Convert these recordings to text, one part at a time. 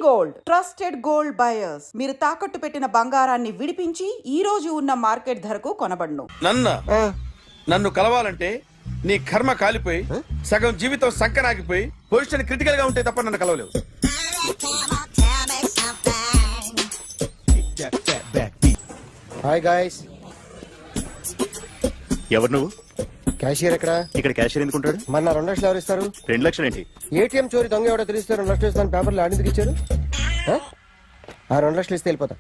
Gold trusted gold buyers మీరు తాకట్టు పెట్టిన బంగారాన్ని విడిపించి ఈ రోజు ఉన్న మార్కెట్ ధరకు కొనబడును. నన్ను కలవాలంటే నీ కర్మ కాలిపోయి సగం జీవితం సంకనాగిపోయి పొజిషన్ క్రిటికల్ గా ఉంటే తప్ప నన్ను కలవలేవు. Hi guys. ఎవరు నువ్వు? క్యాషియర్ ఎక్కడ? ఇక్కడ క్యాషియర్ ఎందుకుంటాడు? మన 2 లక్షలు ఎవరు ఇస్తారు? 2 లక్షలు ఏంటి? ఏటీఎం చోరీ దొంగ ఎవడో తెలిస్తే 2 లక్షలు ఇస్తాను పేపర్లు ఆడిందుకు ఇచ్చారు. ఆ 2 లక్షలు ఇస్తే వెళ్ళిపోతా.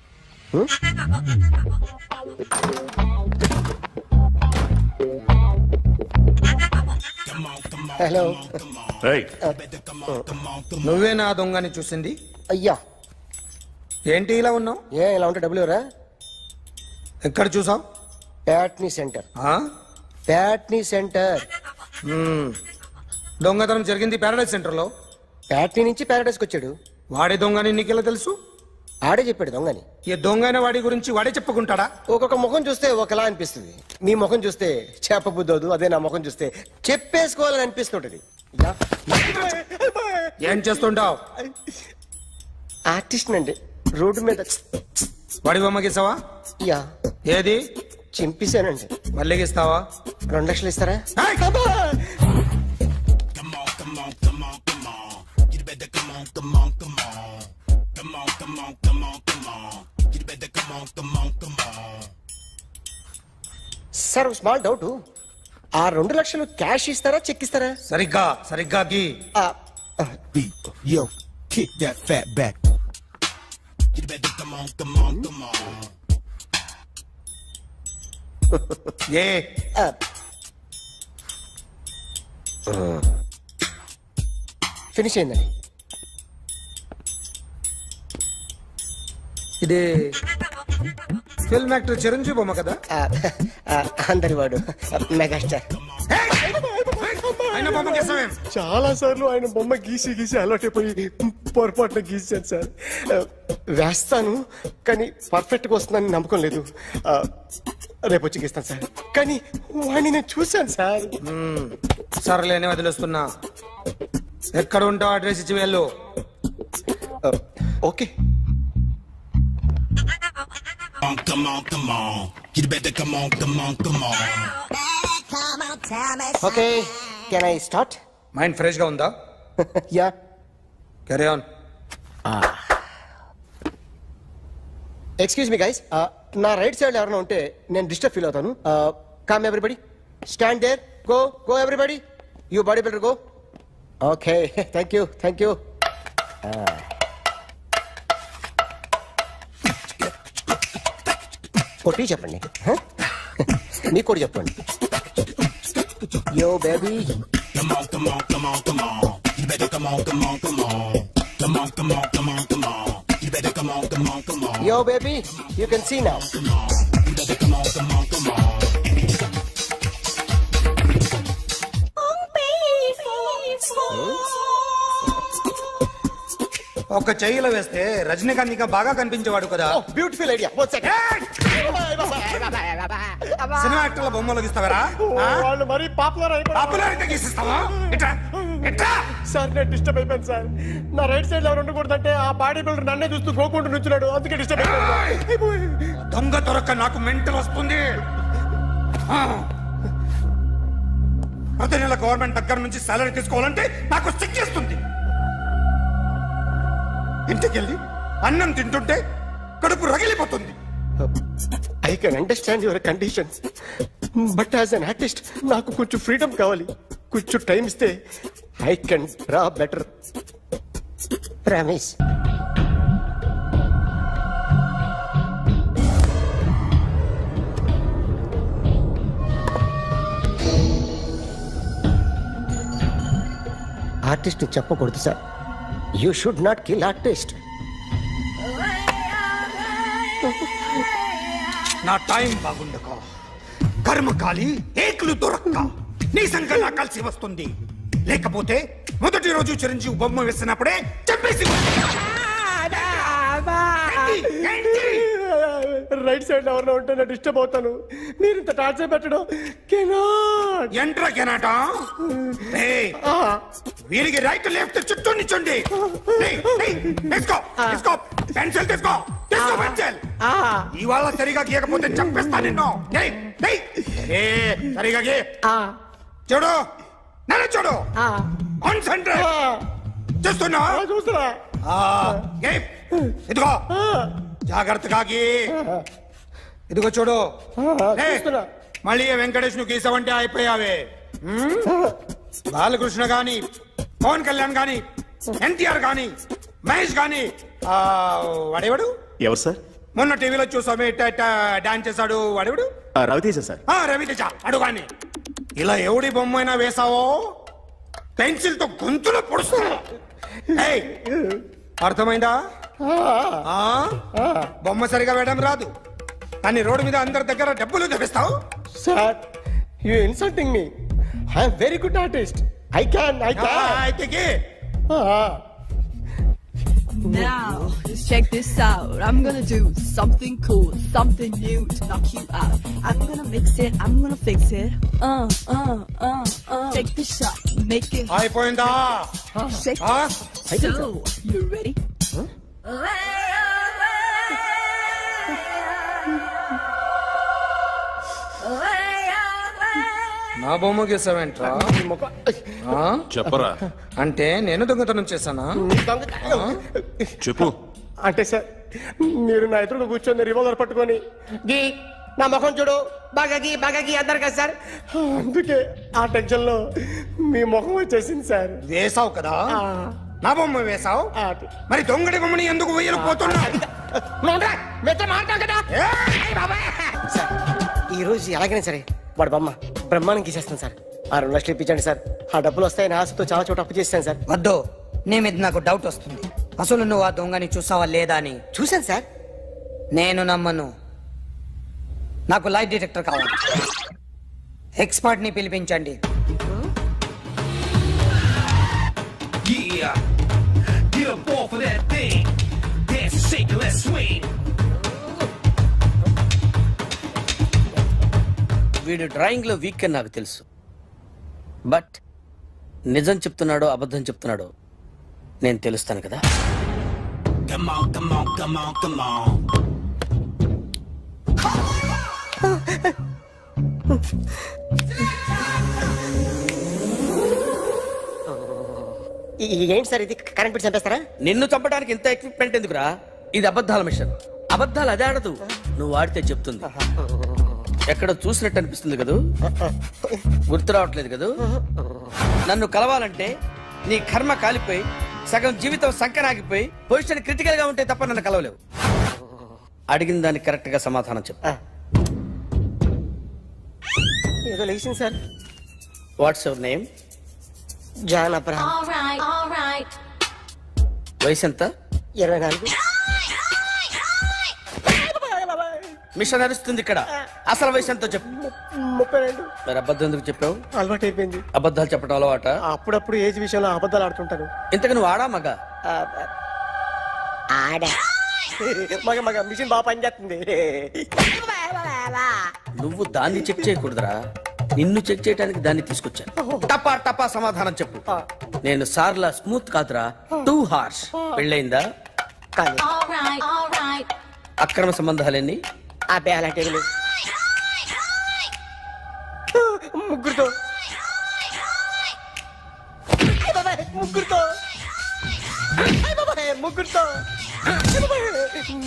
హలో. ఏయ్, నువ్వే నా దొంగని చూసింది? అయ్యా ఏంటి ఇలా ఉన్నావు? ఇలా ఉంటే డబ్బులు ఎవరా? ఎక్కడ చూసావు? ప్యాట్నీ సెంటర్. ప్యాట్నీ సెంటర్. దొంగతనం జరిగింది ప్యారడైజ్ సెంటర్ లో. ప్యాట్నీ నుంచి ప్యారడైస్కి వచ్చాడు. వాడే దొంగని నీకెలా తెలుసు? ఆడే చెప్పాడు దొంగని. ఈ దొంగైన వాడి గురించి వాడే చెప్పుకుంటాడా? ఒక్కొక్క ముఖం చూస్తే ఒకలా అనిపిస్తుంది. నీ ముఖం చూస్తే చేప బుద్ధోదు, అదే నా ముఖం చూస్తే చెప్పేసుకోవాలని అనిపిస్తుంటది. ఏం చేస్తుంటావు? ఆర్టిస్ట్ అండి. రోడ్డు మీద వాడి బొమ్మ గీసావా? యా ఏది? చింపేశానండి. మళ్ళీ గీస్తావా? 2 లక్షలు ఇస్తారా? సార్ స్మాల్ డౌట్, ఆ 2 లక్షలు క్యాష్ ఇస్తారా చెక్ ఇస్తారా? సరిగ్గా గీ. Yo, kick that fat back. You better come on. A finish అయిందండి. ఇది ఫిల్మ్ యాక్టర్ చిరంజీవి బొమ్మ కదా? అందరి వాడు మెగాస్టార్. ఆయన బొమ్మ గీసావేం? చాలా సార్లు ఆయన బొమ్మ గీసి అలవాటైపోయి పొరపాటున గీసాను సార్. వేస్తాను కానీ పర్ఫెక్ట్ గా వస్తుందని నమ్మకం లేదు. రేపు వచ్చి గీస్తాను సార్. కానీ వాడిని నేను చూశాను సార్. సర్లేని వదిలేస్తున్నా. ఎక్కడ ఉంటావు అడ్రస్ ఇచ్చి వెళ్ళు. Okay. Come on. You better come on. Okay, can I start? Mind fresh గా ఉందా? Yeah. Carry on. Excuse me guys, నా రైట్ సైడ్ ఎవరైనా ఉంటే నేను డిస్టర్బ్ ఫీల్ అవుతాను. Come everybody, stand there, go everybody, you body builder go. Okay, thank you. కొట్టి చెప్పండి. నీకు కూడా చెప్పండి. Yo baby. Come on. You better come on. Come on. You better come on. Yo, baby, you can see now. You better come on. ఒక చెయ్యిలో వేస్తే రజనీకాంత్ ఇంకా బాగా కనిపించేవాడు కదా. Beautiful idea. సినిమా యాక్టర్ల బొమ్మలు గీస్తావరా? వాళ్ళు మరీ పాపులారిటీ గీసిస్తావా? సార్ నేను డిస్టర్బ్ అయిపోయాను సార్. నా రైట్ సైడ్ ఎవరు ఉండకూడదంటే ఆ బాడీ బిల్డర్ నన్నే చూస్తూ గోకుంటూ నుంచున్నాడు, అందుకే డిస్టర్బ్ అయిపోయాను. దొంగ దొరక్క నాకు మెంటల్ వస్తుంది. ప్రతి నెల గవర్నమెంట్ దగ్గర నుంచి సాలరీ తీసుకోవాలంటే నాకు సిగ్గేస్తుంది. ఇంటికెళ్ళి అన్నం తింటుంటే కడుపు రగిలిపోతుంది. I can understand your conditions, but as an artist నాకు కొంచెం ఫ్రీడమ్ కావాలి. కొంచెం టైం ఇస్తే I can draw better. Promise. Artist చెప్పకూడదు sir. You should not kill artist. నా టైం బాగుండక కర్మకాలి ఏకులు దొరక్క నీ సంఘం నాకు కలిసి వస్తుంది. లేకపోతే మొదటి రోజు చిరంజీవి బొమ్మ వేసినప్పుడే చెప్పేసి రైట్ సైడ్ ఎవరిలో ఉంటే నేను డిస్టర్బ్ అవుతాను. మీరు ఇంత టార్చర్ పెట్టడం కెనాట్. ఎంట్రా కెనాట వీరికి రైట్ లెఫ్ట్ చుట్టూ నిచ్చండి. తీసుకో తీసుకో పెన్సిల్ తీసుకో తీసుకో పెన్సిల్. ఇవాళ సరిగా గీయకపోతే చంపేస్తా నిన్ను. సరిగా గీ. చూడు నన్ను చూడు. కాన్సంట్రేట్ చూస్తున్నా. చూస్తున్నా. ఇదిగో జాగ్రత్తగా గీ. ఇదిగో చూడు. చూస్తున్నా. మళ్ళీ వెంకటేష్ ను గీసావంటే అయిపోయావే. బాలకృష్ణ గాని పవన్ కళ్యాణ్ గాని ఎన్టీఆర్ గాని మహేష్ గాని వాడేవాడు ఎవరు సార్? మొన్న టీవీలో చూసామే డాన్స్ చేశాడు వాడేవాడు? రవితేజ సార్. రవితేజ అడుగాని. ఇలా ఎవడి బొమ్మైనా వేసావో పెన్సిల్ తో గొంతులో పొడుస్తా. అర్థమైందా? బొమ్మ సరిగా వేయడం రాదు కానీ రోడ్డు మీద అందరి దగ్గర డబ్బులు తెప్పిస్తావు. Sir you insulting me. I'm very good artist. I can అయితే Now, just check this out. I'm gonna do something cool, something new to knock you out. I'm gonna mix it, I'm gonna fix it. Take the shot, make it hot. అయిపోయిందా? Shake it. So, you ready? నా బొమ్మ గీసావేంట్రా? చెప్పరా. అంటే నేను దొంగతనం చేశానా? చెప్పు. అంటే సార్ మీరు నా ఎదురుగా కూర్చొని రివాల్వర్ పట్టుకొని గీ నా ముఖం చూడు బాగా గీ అన్నారు కదా సార్. అందుకే ఆ టెన్షన్ లో మీ ముఖం వచ్చేసింది సార్. వేసావు కదా, నా బొమ్మ వేసావు. మరి దొంగడి బొమ్మని ఎందుకు వేయలు పోతున్నా? ఈ రోజు ఎలాగైనా సరే వాడు బొమ్మ బ్రహ్మాండం గీసేస్తాను సార్. 6 లక్షలు ఇప్పించండి సార్. ఆ డబ్బులు వస్తాయని ఆశతో చాలా చోట అప్పు చేస్తాను సార్. వద్దు, నీ మీద నాకు డౌట్ వస్తుంది. అసలు నువ్వు ఆ దొంగని చూసావా లేదా అని. చూశాను సార్. నేను నమ్మను. నాకు లైట్ డిటెక్టర్ కావాలి. ఎక్స్పర్ట్ ని పిలిపించండి. Yeah, get up off of that thing. Dance and shake and let's swing. వీడు డ్రాయింగ్ లో వీక్ అని నాకు తెలుసు. బట్ నిజం చెప్తున్నాడో అబద్ధం చెప్తున్నాడో నేను తెలుస్తాను కదా. Come on, come on, come on, come on. ఏంటి సార్ ఇది? కరెంట్ బిల్ చంపేస్తారా? నిన్ను చంపడానికి ఇంత ఎక్విప్మెంట్ ఎందుకురా? ఇది అబద్ధాల మిషన్. అబద్ధాలు అదే ఆడదు, నువ్వు ఆడితే చెప్తుంది. ఎక్కడ చూసినట్టు అనిపిస్తుంది కదూ, గుర్తు రావట్లేదు కదూ. నన్ను కలవాలంటే నీ కర్మ కాలిపోయి సగం జీవితం సంకరాగిపోయి పొజిషన్ క్రిటికల్ గా ఉంటే తప్ప నన్ను కలవలేవు. అడిగిన దానికి కరెక్ట్ గా సమాధానం చెప్పు. ఏదో లేచింది sir. What's your name? John Abraham. వయసు ఎంత? 24. మిషన్ నడుస్తుంది ఇక్కడ. అసలు వయసు ఎంతో చెప్పు. 32. మరి అబద్ధం ఎందుకు చెప్పావు? అలవాటు అయిపోయింది. అబద్ధాలు చెప్పడం అలవాట? అప్పుడప్పుడు ఏజ్ విషయంలో అబద్ధాలు ఆడుతుంటాను. ఇంతకు నువ్వు ఆడా మగ? ఆడా. మగ మిషన్ బాగా పనిచేస్తుంది. నువ్వు దాన్ని చెక్ చేయకూడదురా, నిన్ను చెక్ చేయడానికి దాన్ని తీసుకొచ్చాను. టపా టపా సమాధానం చెప్పు. నేను సార్లా స్మూత్ కాదురా, టూ హార్ష్. పెళ్ళయిందా? కానీ అక్రమ సంబంధాలన్నీ? అబ్బే అలాంటి ముగ్గురుతో ముగ్గురుతో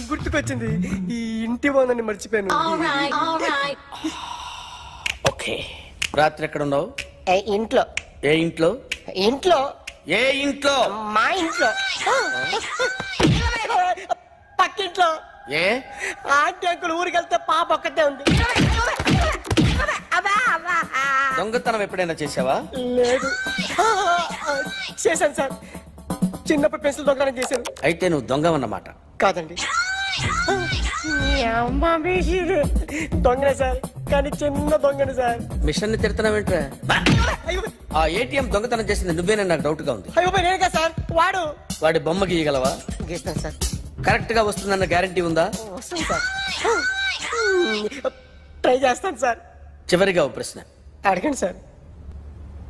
గుర్తుకొచ్చింది. ఈ ఇంటి బాగుందని మర్చిపోయాను. ఓకే. రాత్రి ఎక్కడ ఉన్నావు? ఇంట్లో. ఏ ఇంట్లో? ఇంట్లో. ఏ ఇంట్లో? మా ఇంట్లో. పక్కింట్లో. ఏ ఆంటీ అంకుల్ ఊరికి వెళ్తే పాప ఒక్కతే ఉంది. దొంగతనం ఎప్పుడైనా చేసావా? లేదు. చేశాను సార్. చిన్నప్పుడు పెన్సిల్ దొంగతనం చేశాను. అయితే నువ్వు దొంగవన్నమాట. కాదండి, దొంగనే సార్, కానీ చిన్న దొంగని సార్. మిషన్ ని తిడుతున్నావేంట్రా? ఆ ఏటీఎం దొంగతనం చేసింది నువ్వేనని నాకు డౌట్ గా ఉంది. అయ్యో నేనే కదా సార్. వాడు. వాడి బొమ్మ గీయగలవా? గీస్తాను సార్. కరెక్ట్ గా వస్తుందన్న గ్యారంటీ ఉందా? వస్తాను సార్, ట్రై చేస్తాను సార్. చివరిగా ఓ ప్రశ్న, అడగండి సార్.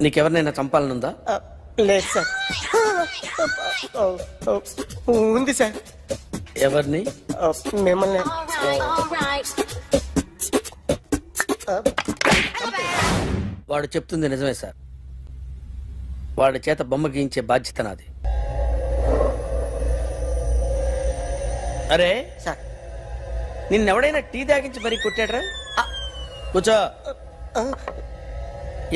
నీకెవరినైనా చంపాలనుందా? లేదు సార్. ఉంది సార్. ఎవరిని? మిమ్మల్ని. వాడు చెప్తుంది నిజమే సార్. వాడి చేత బొమ్మ గీయించే బాధ్యత నాది. అరే సార్, నిన్నెవడైనా టీ తాగించి మరీ కొట్టాడ్రా? కూర్చో.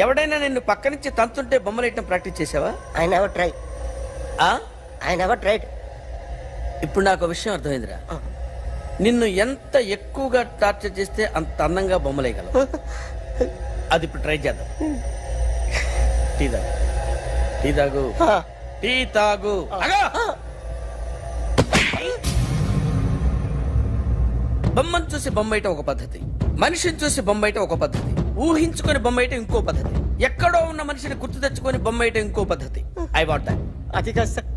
ఎవడైనా నిన్ను పక్క నుంచి తంతుంటే బొమ్మలేయటం ప్రాక్టీస్ చేసావా? I never try. ఆ? I never tried. ఇప్పుడు నాకు ఒక విషయం అర్థమైందిరా. నిన్ను ఎంత ఎక్కువగా టార్చర్ చేస్తే అంత అందంగా బొమ్మలేయగలవు. అది ఇప్పుడు ట్రై చేద్దాం. టీ తాగు, టీ తాగు, టీ తాగు. అగా! బొమ్మను చూసి బొమ్మేయటం ఒక పద్ధతి, మనిషిని చూసి బొమ్మేయటం ఒక పద్ధతి, ఊహించుకొని బొమ్మేయటం ఇంకో పద్ధతి, ఎక్కడో ఉన్న మనిషిని గుర్తు తెచ్చుకొని బొమ్మేయటం ఇంకో పద్ధతి. I want that. అది కాదు సార్.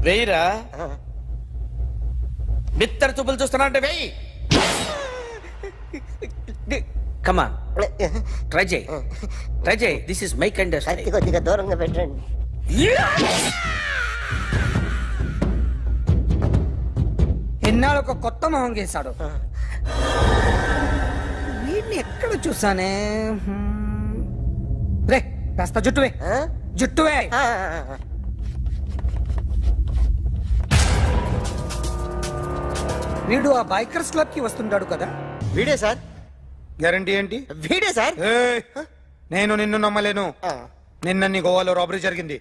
వెయ్యిరా. బిత్తర చూపులు చూస్తున్నా అంటే వెయ్యి. కమాన్, ట్రై చేయి, ట్రై చేయి. This is my kind. కొద్దిగా దూరంగా పెట్టండి. ఎన్నాళ్ళు ఒక కొత్త మొహం గీశాడు. వీడిని ఎక్కడ చూసానే? రే కాస్త జుట్టువే, జుట్టువే. వీడు ఆ బైకర్స్ క్లబ్ కి వస్తుంటాడు కదా? వీడే సార్. గ్యారంటీ ఏంటి? వీడే సార్. ఏయ్, నేను నిన్ను నమ్మలేను. నిన్న నీ గోవాలో రాబరీ జరిగింది.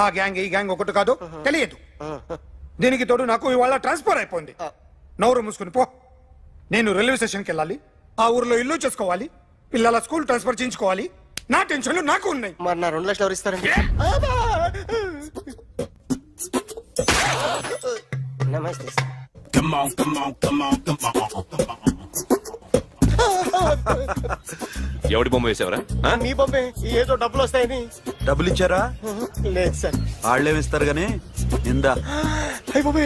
ఆ గ్యాంగ్ ఈ గ్యాంగ్ ఒకటి కాదు, తెలియదు. దీనికి తోడు నాకు ఇవాళ ట్రాన్స్ఫర్ అయిపోయింది. నోరు మూసుకుని పో. నేను రైల్వే స్టేషన్కి వెళ్ళాలి, ఆ ఊర్లో ఇల్లు చేసుకోవాలి, పిల్లల స్కూల్ ట్రాన్స్ఫర్ చేయించుకోవాలి. నా టెన్షన్లు నాకు ఉన్నాయి. మరి నా 2 లక్షలు ఎవరు ఇస్తారండి? నమస్తే సార్. ఎవడి బొమ్మ వేసావరా? మీ బొమ్మే, ఏదో డబ్బులు వస్తాయని. డబ్బులు ఇచ్చారా? లేదు సార్. వాళ్ళేమి ఇస్తారు గానీ ఇందా. అయ్య బాబే,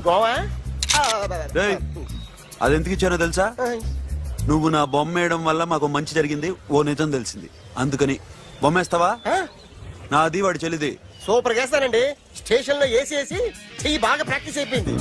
గోవా. రేయ్, అది ఎందుకు ఇచ్చానో తెలుసా? నువ్వు నా బొమ్మ వేయడం వల్ల మాకు మంచి జరిగింది, ఓ నిజం తెలిసింది. అందుకని బొమ్మేస్తావా? నాది వాడి చెల్లిది. సూపర్ చేస్తానండి. స్టేషన్ లో ఏసీ చెయ్యి బాగా ప్రాక్టీస్ అయిపోయింది.